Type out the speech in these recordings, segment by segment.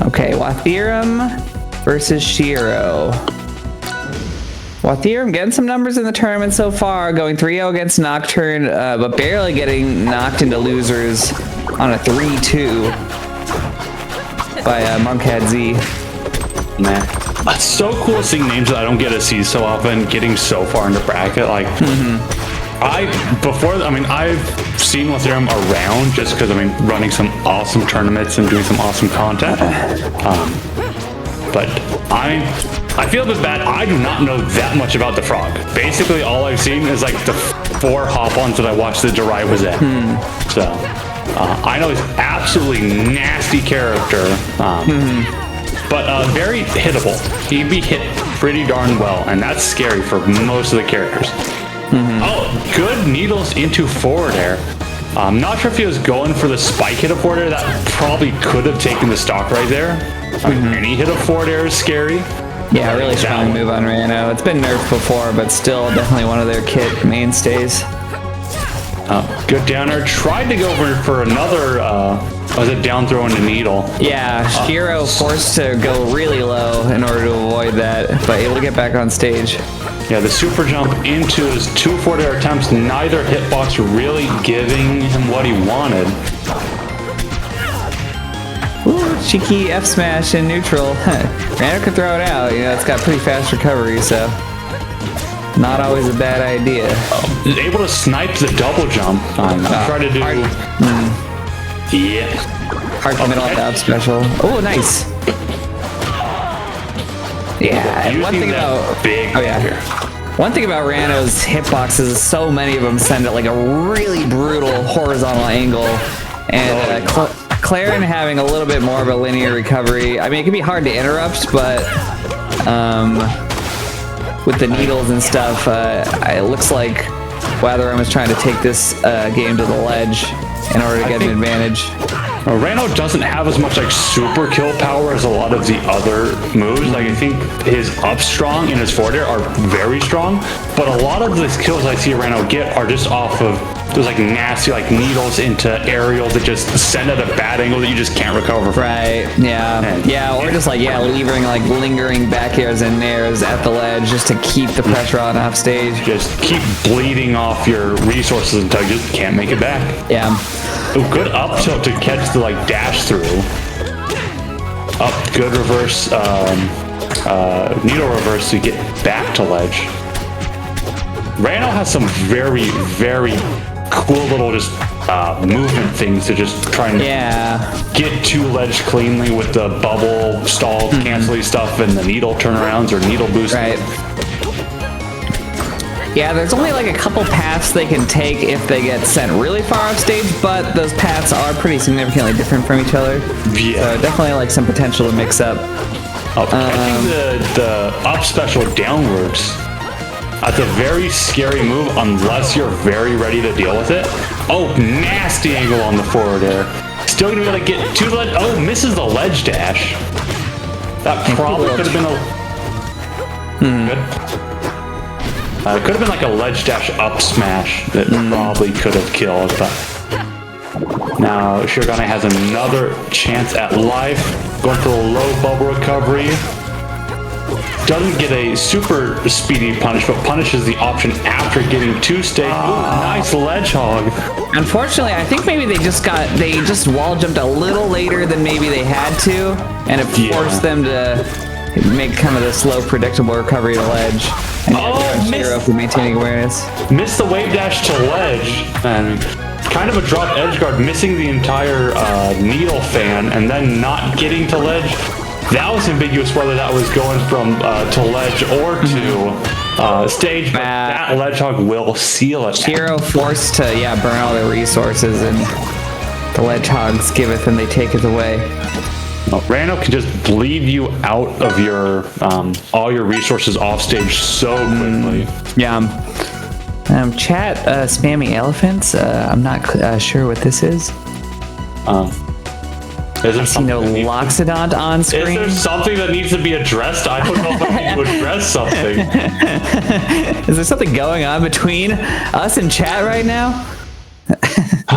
Okay, Watherum versus Shiro. Watherum getting some numbers in the tournament so far, going 3-0 against Nocturne, but barely getting knocked into losers on a 3-2 by Monkhead Z. Man, it's so cool seeing names that I don't get to see so often getting so far into bracket. Like, I've seen Watherum around just because running some awesome tournaments and doing some awesome content. But I feel a bit bad. I do not know that much about the frog. Basically, all I've seen is like the 4 hop-ons that I watched that Jirai was in. So I know he's absolutely nasty character, but very hittable. He'd be hit pretty darn well, and that's scary for most of the characters. Oh, good needles into forward air. I'm not sure if he was going for the spike hit of forward air. That probably could have taken the stock right there. Any hit of forward air is scary. Yeah, really strong move on Ranno. It's been nerfed before, but still definitely one of their kit mainstays. Good down air. Tried to go for another, was it down throw into needle? Yeah, Shiro forced to go really low in order to avoid that, but able to get back on stage. Yeah, the super jump into his 2 forward air attempts, neither hitbox really giving him what he wanted. Ooh, cheeky F smash in neutral. Ranno could throw it out, it's got pretty fast recovery, so not always a bad idea. Able to snipe the double jump. Try to do... Yeah. Hard middle at the up special. Oh, nice. Yeah, and one thing about one thing about Ranno's hitboxes is so many of them send it like a really brutal horizontal angle, and Claren having a little bit more of a linear recovery. I mean, it can be hard to interrupt, but with the needles and stuff, it looks like Watherum is trying to take this game to the ledge in order to get an advantage. Ranno doesn't have as much like super kill power as a lot of the other moves. Like, I think his up strong and his forward air are very strong, but a lot of the kills I see Ranno get are just off of those like nasty like needles into aerials that just send at a bad angle that you just can't recover from. Right, yeah, or just like leaving like lingering back airs and nairs at the ledge just to keep the pressure on off stage. Just keep bleeding off your resources until you just can't make it back. Yeah. Ooh, good up tilt to catch the like dash through. Up, good reverse, needle reverse to get back to ledge. Ranno has some very, very cool little just movement things to just try and get to ledge cleanly with the bubble stall canceling stuff and the needle turnarounds or needle boost. Right. Yeah, there's only like a couple paths they can take if they get sent really far off stage, but those paths are pretty significantly different from each other. Yeah. So definitely like some potential to mix up. I think the up special downwards, that's a very scary move unless you're very ready to deal with it. Oh, nasty angle on the forward air. Still gonna be able to get to the ledge. Oh, misses the ledge dash. That probably could have been a... Good. It could have been like a ledge dash up smash that probably could have killed, but now Shirogane has another chance at life. Going for a low bubble recovery. Doesn't get a super speedy punish, but punishes the option after getting 2 stage. Nice ledge hog. Unfortunately, I think maybe they just wall jumped a little later than maybe they had to, and it forced them to make kind of the slow, predictable recovery to ledge. And Shiro for maintaining awareness. Missed the wave dash to ledge, and kind of a drop edge guard, missing the entire needle fan, and then not getting to ledge. That was ambiguous whether that was going from to ledge or to stage, but that ledge hog will seal it. Shiro forced to burn all their resources, and the ledge hogs giveth and they taketh away. Ranno can just bleed you out of your all your resources off stage so quickly. Chat spamming elephants. I'm not sure what this is. Is there something Loxodont on screen? Is there something that needs to be addressed? I don't know if I need to address something. Is there something going on between us and chat right now?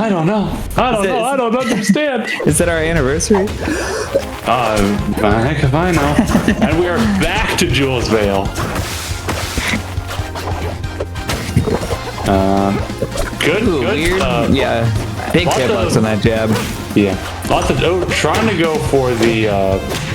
I don't know. I don't understand. Is it our anniversary? Heck if I know. And we are back to Jules Vale. Good. Weird. Yeah. Big hitbox on that jab. Yeah. Lots of trying to go for the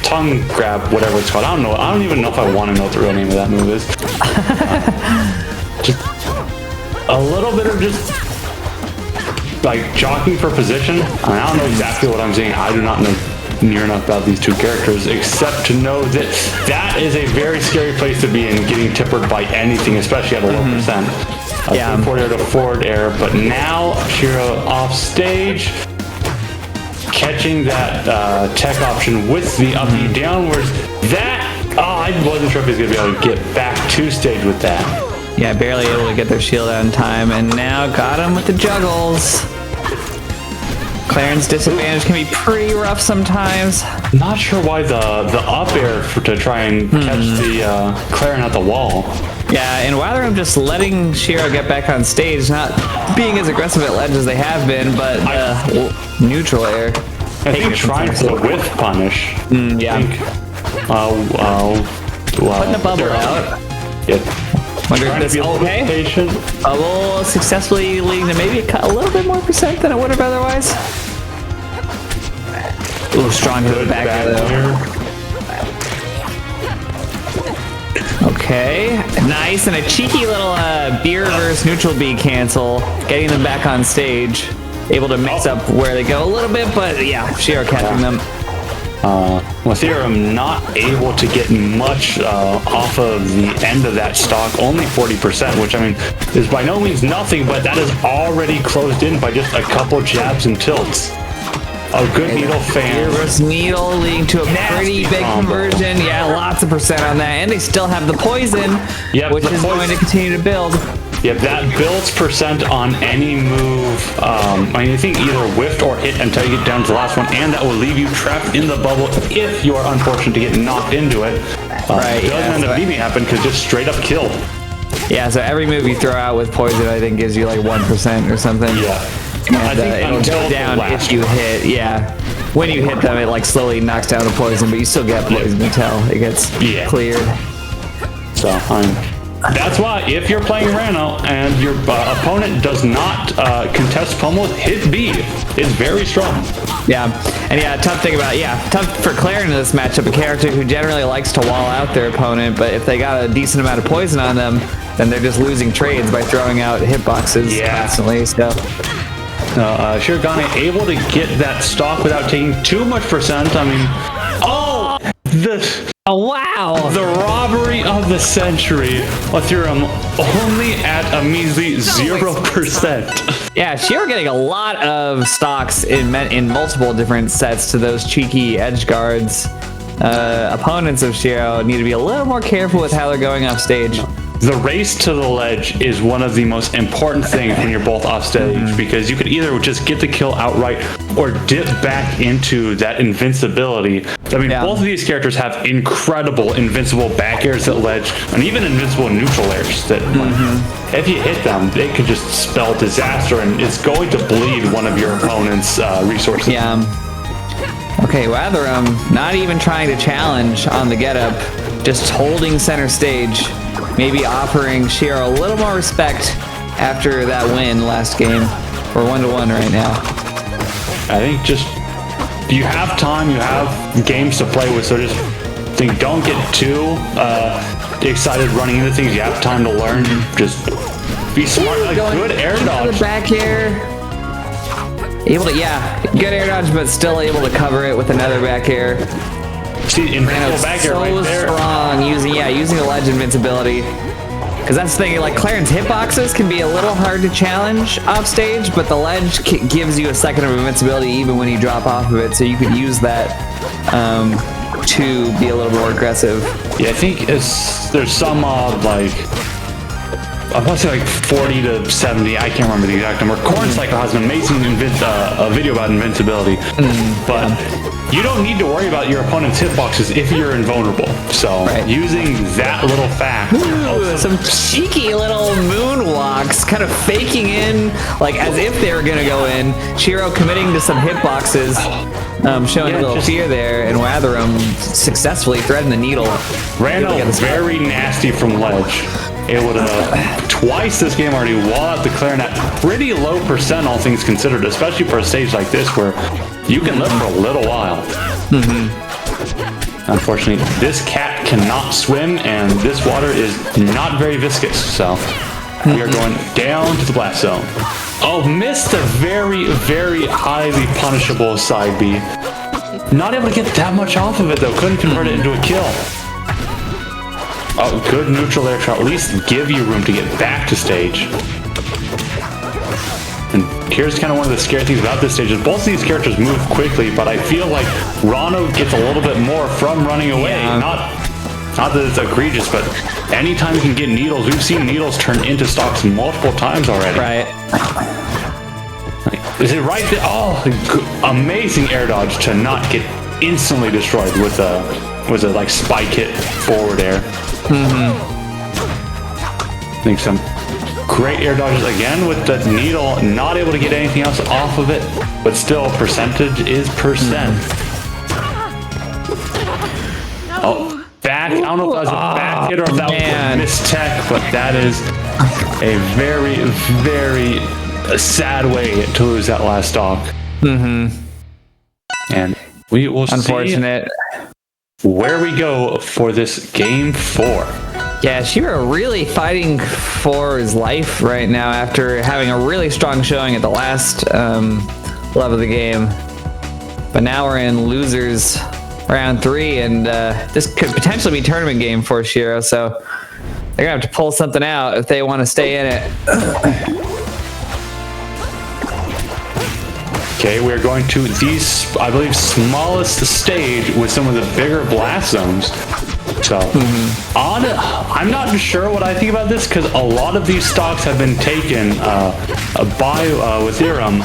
tongue grab, whatever it's called. I don't know. I don't even know if I want to know what the real name of that move is. Just a little bit of just like jockeying for position. I don't know exactly what I'm saying. I do not know near enough about these two characters, except to know that that is a very scary place to be in, getting tippered by anything, especially at a low percent. Forward air to forward air, but now Shiro off stage, catching that tech option with the up and downwards. I wasn't sure if he's going to be able to get back to stage with that. Yeah, barely able to get their shield out in time, and now got him with the juggles. Claren's disadvantage can be pretty rough sometimes. Not sure why the up air to try and catch the Claren at the wall. Yeah, and Watherum just letting Shiro get back on stage, not being as aggressive at ledge as they have been, but neutral air. I think trying for the whiff punish. Yeah. Putting a bubble out. Yeah. Wonder if this bubble successfully leading to maybe a little bit more percent than it would have otherwise. Ooh, strong hit back though. Okay, nice, and a cheeky little B reverse neutral B cancel, getting them back on stage. Able to mix up where they go a little bit, but yeah, Shiro catching them. Watherum not able to get much off of the end of that stock, only 40%, which I mean is by no means nothing, but that is already closed in by just a couple jabs and tilts. A good needle fan. Reverse needle leading to a pretty big conversion. Yeah, lots of percent on that, and they still have the poison, which is going to continue to build. Yeah, that builds percent on any move. I think either whiffed or hit until you get down to the last one, and that will leave you trapped in the bubble if you are unfortunate to get knocked into it. It doesn't end up needing to happen because just straight up kill. Yeah, so every move you throw out with poison, I think, gives you like 1% or something. Yeah. And it'll go down if you hit. Yeah. When you hit them, it like slowly knocks down the poison, but you still get poison until it gets cleared. So that's why if you're playing Ranno and your opponent does not contest pummel, hit B is very strong. Yeah, and tough for Claren in this matchup, a character who generally likes to wall out their opponent, but if they got a decent amount of poison on them, then they're just losing trades by throwing out hitboxes constantly. So. Shirogane able to get that stock without taking too much percent. I mean, wow! The robbery of the century. Watherum only at a measly 0%. Yeah, Shiro getting a lot of stocks in multiple different sets to those cheeky edge guards. Opponents of Shiro need to be a little more careful with how they're going off stage. The race to the ledge is one of the most important things when you're both off stage, because you could either just get the kill outright or dip back into that invincibility. I mean, both of these characters have incredible invincible back airs at ledge and even invincible neutral airs that if you hit them, they could just spell disaster, and it's going to bleed one of your opponent's resources. Yeah. Okay, Watherum not even trying to challenge on the getup, just holding center stage. Maybe offering Shiro a little more respect after that win last game. We're 1-1 right now. I think just you have time, you have games to play with, so just don't get too excited running into things. You have time to learn. Just be smart. Like good air dodge. Back air. Able to good air dodge, but still able to cover it with another back air. See, invincible back air right there. Strong using the ledge invincibility. Because that's the thing, like Claren's hitboxes can be a little hard to challenge off stage, but the ledge gives you a second of invincibility even when you drop off of it, so you could use that to be a little more aggressive. Yeah, I think there's some I want to say like 40 to 70. I can't remember the exact number. Corn Cycle has an amazing video about invincibility, but you don't need to worry about your opponent's hitboxes if you're invulnerable. So using that little fact. Ooh, some cheeky little moonwalks, kind of faking in, like as if they were gonna go in. Shiro committing to some hitboxes, showing a little fear there, and Watherum successfully threading the needle. Ranno very nasty from ledge. It would have twice this game already wall out the Claren at pretty low percent, all things considered, especially for a stage like this where you can live for a little while. Unfortunately, this cat cannot swim, and this water is not very viscous, so we are going down to the blast zone. Oh, missed a very, very highly punishable side B. Not able to get that much off of it, though. Couldn't convert it into a kill. Oh, good neutral air to at least give you room to get back to stage. And here's kind of one of the scary things about this stage is both of these characters move quickly, but I feel like Ranno gets a little bit more from running away. Yeah. Not that it's egregious, but anytime you can get needles, we've seen needles turn into stocks multiple times already. Right. Is it right there? Oh, amazing air dodge to not get instantly destroyed with a like spike hit forward air. I think some great air dodges again with the needle, not able to get anything else off of it, but still percentage is percent. Oh, back. I don't know if that was a back hit or if that was a missed tech, but that is a very, very sad way to lose that last stock. And we will Unfortunate. see where we go for this game 4. Yeah, Shiro really fighting for his life right now after having a really strong showing at the last level of the game. But now we're in losers round 3, and this could potentially be a tournament game for Shiro, so they're gonna have to pull something out if they want to stay in it. Okay, we're going to the, I believe, smallest stage with some of the bigger blast zones. So, I'm not sure what I think about this because a lot of these stocks have been taken by Watherum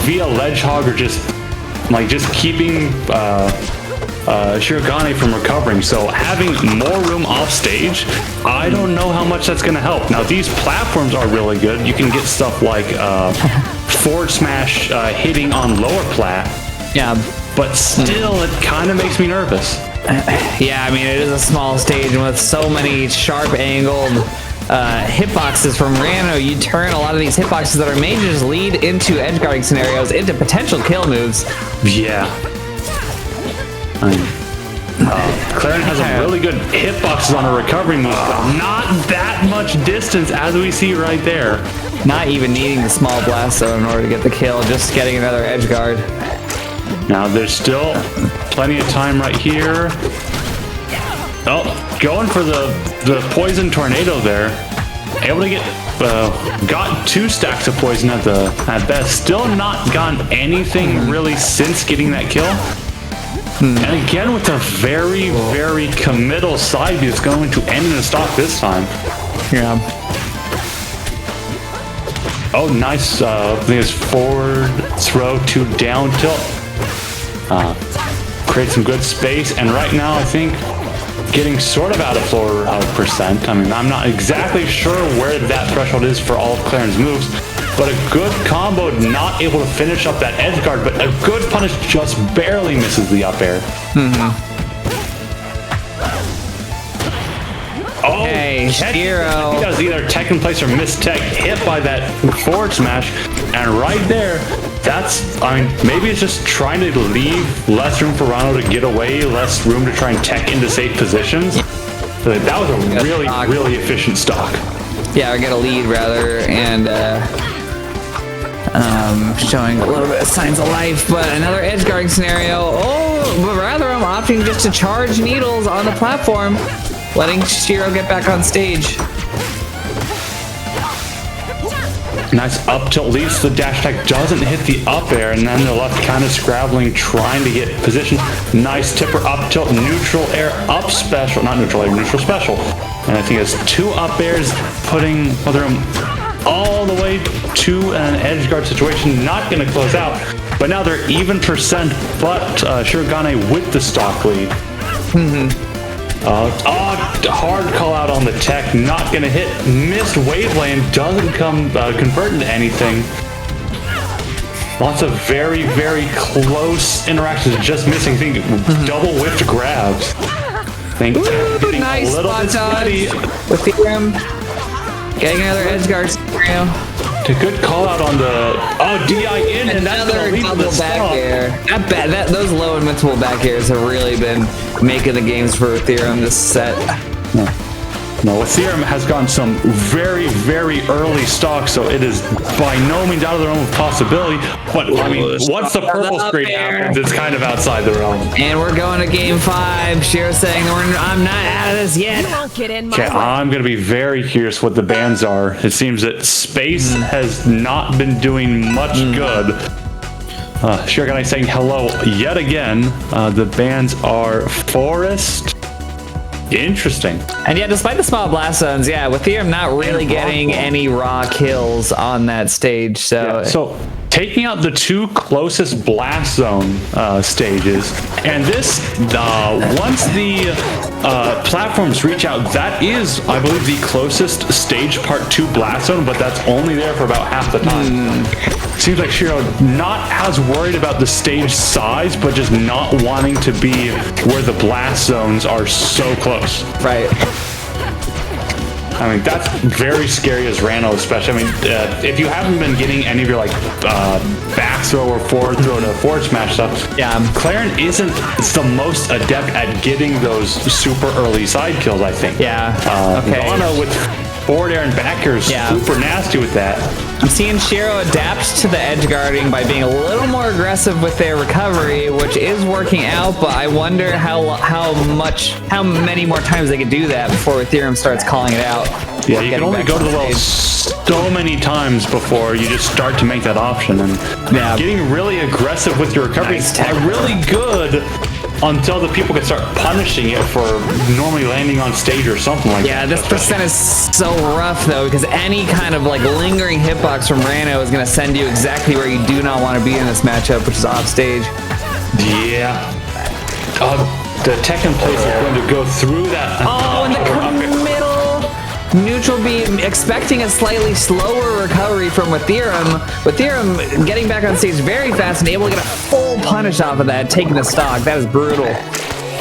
via ledge hog or just keeping Shirogane from recovering. So having more room off stage, I don't know how much that's going to help. Now these platforms are really good. You can get stuff like forward smash hitting on lower plat. Yeah, but still, it kind of makes me nervous. Yeah, I mean, it is a small stage, and with so many sharp angled hitboxes from Ranno, you turn a lot of these hitboxes that are made to just lead into edgeguarding scenarios into potential kill moves. Yeah. Claren has a really good hitboxes on a recovery move, but not that much distance as we see right there. Not even needing the small blast zone in order to get the kill, just getting another edge guard. Now there's still plenty of time right here. Oh, going for the poison tornado there. Able to get got 2 stacks of poison at best. Still not gotten anything really since getting that kill. And again with a very, very committal side B, it's going to end in a stock this time. Yeah. Oh, nice. I think it's forward throw to down tilt. Create some good space, and right now I think getting sort of out of floor percent. I mean, I'm not exactly sure where that threshold is for all of Claren's moves, but a good combo, not able to finish up that edge guard, but a good punish just barely misses the up air. Oh, hey, Shiro. He does either tech in place or miss tech, hit by that forward smash, and right there, that's, I mean, maybe it's just trying to leave less room for Ranno to get away, less room to try and tech into safe positions. But that was a really, really efficient stock. Yeah, or get a lead rather, and showing a little bit of signs of life, but another edge guarding scenario. Oh, but rather I'm opting just to charge needles on the platform, letting Shiro get back on stage. Nice up tilt, leads the dash attack, doesn't hit the up air, and then they're left kind of scrabbling, trying to get position. Nice tipper up tilt, neutral air up special, not neutral air, neutral special. And I think it's 2 up airs, putting Watherum all the way to an edge guard situation. Not going to close out, but now they're even percent, but Shirogane with the stock lead. Hard call out on the tech, not gonna hit. Missed Waveland, doesn't convert into anything. Lots of very, very close interactions, just missing. I think double whiffed grabs. Nice spot dodge with Watherum. Getting another edge guard scenario. A good call out on the DI in, and that's another double back air. Those low invincible back airs have really been making the games for Watherum this set. No, Watherum has gotten some very, very early stock, so it is by no means out of the realm of possibility. But I mean, once the purple screen happens, it's kind of outside the realm. And we're going to game 5. Shiro saying I'm not out of this yet. Okay, I'm going to be very curious what the bans are. It seems that space has not been doing much good. Shirogane saying hello yet again. The bans are Forest. Interesting. And yeah, despite the small blast zones, yeah, Watherum not really getting any raw kills on that stage. So taking out the 2 closest blast zone stages, and this once the platforms reach out, that is, I believe, the closest stage part 2 blast zone, but that's only there for about half the time. Seems like Shiro not as worried about the stage size, but just not wanting to be where the blast zones are so close. Right. I mean, that's very scary as Ranno, especially. I mean, if you haven't been getting any of your like back throw or forward throw to forward smash stuff, Claren isn't the most adept at getting those super early side kills, I think. Ranno with forward air and back air is super nasty with that. I'm seeing Shiro adapt to the edge guarding by being a little more aggressive with their recovery, which is working out, but I wonder how many more times they could do that before Watherum starts calling it out. Yeah, you can only go to the well so many times before you just start to make that option, and getting really aggressive with your recovery is really good until the people can start punishing it for normally landing on stage or something like that. Yeah, this percent is so rough though, because any kind of like lingering hitbox from Ranno is going to send you exactly where you do not want to be in this matchup, which is off stage. Yeah. The Tekken place is going to go through that. In the middle. Neutral beam, expecting a slightly slower recovery from Watherum. Watherum getting back on stage very fast and able to get a full punish off of that, taking the stock. That is brutal.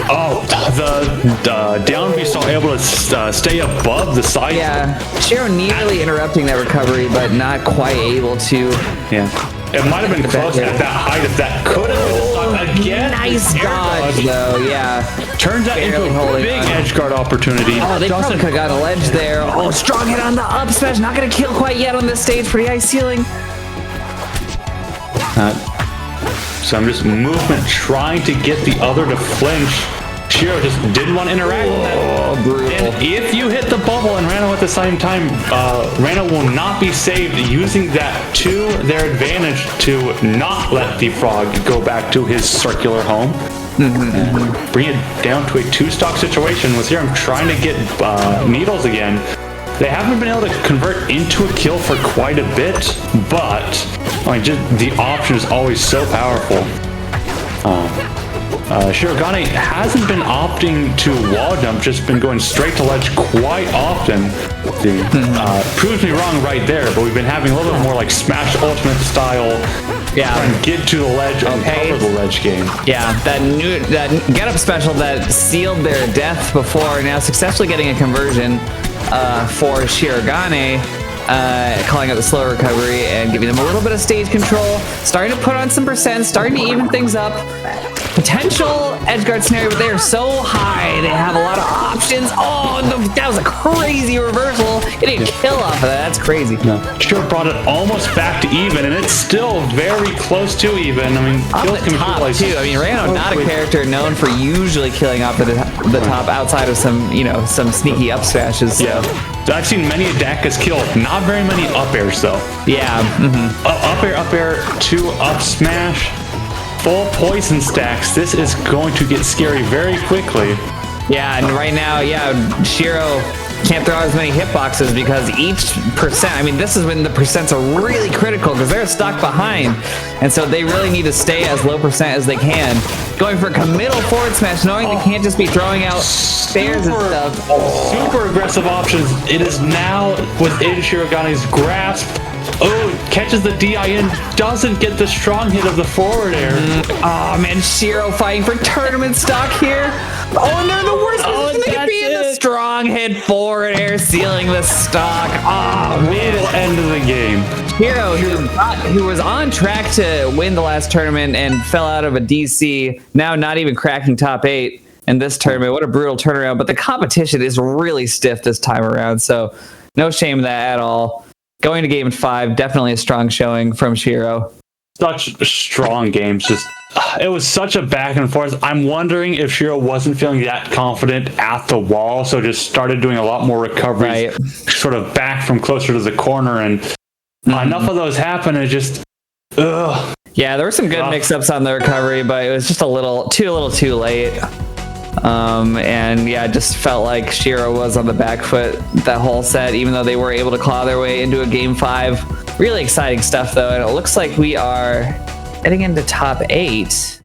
The down B still able to stay above the side. Yeah, Shiro nearly interrupting that recovery, but not quite able to. Yeah. It might have been close at that height if that could have been the stock again. Nice dodge, though, yeah. Turns out into a big edge guard opportunity. They probably could have got a ledge there. Strong hit on the up smash. Not going to kill quite yet on this stage. Pretty high ceiling. So I'm just movement trying to get the other to flinch. Shiro just didn't want to interact with that. Brutal. And if you hit the bubble and Ranno at the same time, Ranno will not be saved, using that to their advantage to not let the frog go back to his circular home. And bring it down to a 2-stock situation with here. I'm trying to get needles again. They haven't been able to convert into a kill for quite a bit, but I mean, just the option is always so powerful. Shirogane hasn't been opting to wall jump, just been going straight to ledge quite often. Proves me wrong right there, but we've been having a little bit more like Smash Ultimate style. Trying to get to the ledge and cover the ledge game. Yeah, that get-up special that sealed their death before, now successfully getting a conversion for Shirogane. Calling out the slow recovery and giving them a little bit of stage control, starting to put on some percent, starting to even things up. Potential edgeguard scenario, but they are so high. They have a lot of options. That was a crazy reversal. Getting a kill off of that. That's crazy. Sure brought it almost back to even, and it's still very close to even. I mean, off the top too. I mean, Ranno not a character known for usually killing off at the top outside of some sneaky up smashes. So. Yeah. I've seen many a Daka's kill, not very many up airs though. Yeah. Up air, 2 up smash, full poison stacks. This is going to get scary very quickly. Yeah, and right now, Shiro can't throw out as many hitboxes because each percent, I mean, this is when the percents are really critical because they're stuck behind. And so they really need to stay as low percent as they can. Going for a committal forward smash, knowing they can't just be throwing out spares and stuff. Super aggressive options. It is now within Shirogane's grasp. Oh, catches the DIN, doesn't get the strong hit of the forward air. Oh man, Shiro fighting for tournament stock here. Oh, and they're the worst position they could be in the strong hit forward air, sealing the stock. Oh man, Brutal end of the game. Shiro, who was on track to win the last tournament and fell out of a DC, now not even cracking top 8 in this tournament. What a brutal turnaround, but the competition is really stiff this time around, so no shame in that at all. Going to game 5, definitely a strong showing from Shiro. Such strong games. Just it was such a back and forth. I'm wondering if Shiro wasn't feeling that confident at the wall, so just started doing a lot more recoveries, sort of back from closer to the corner, and enough of those happened. And just, ugh. Yeah, there were some good mix-ups on the recovery, but it was just a little too late. And yeah, it just felt like Shiro was on the back foot that whole set, even though they were able to claw their way into a game 5. Really exciting stuff though, and it looks like we are heading into top 8.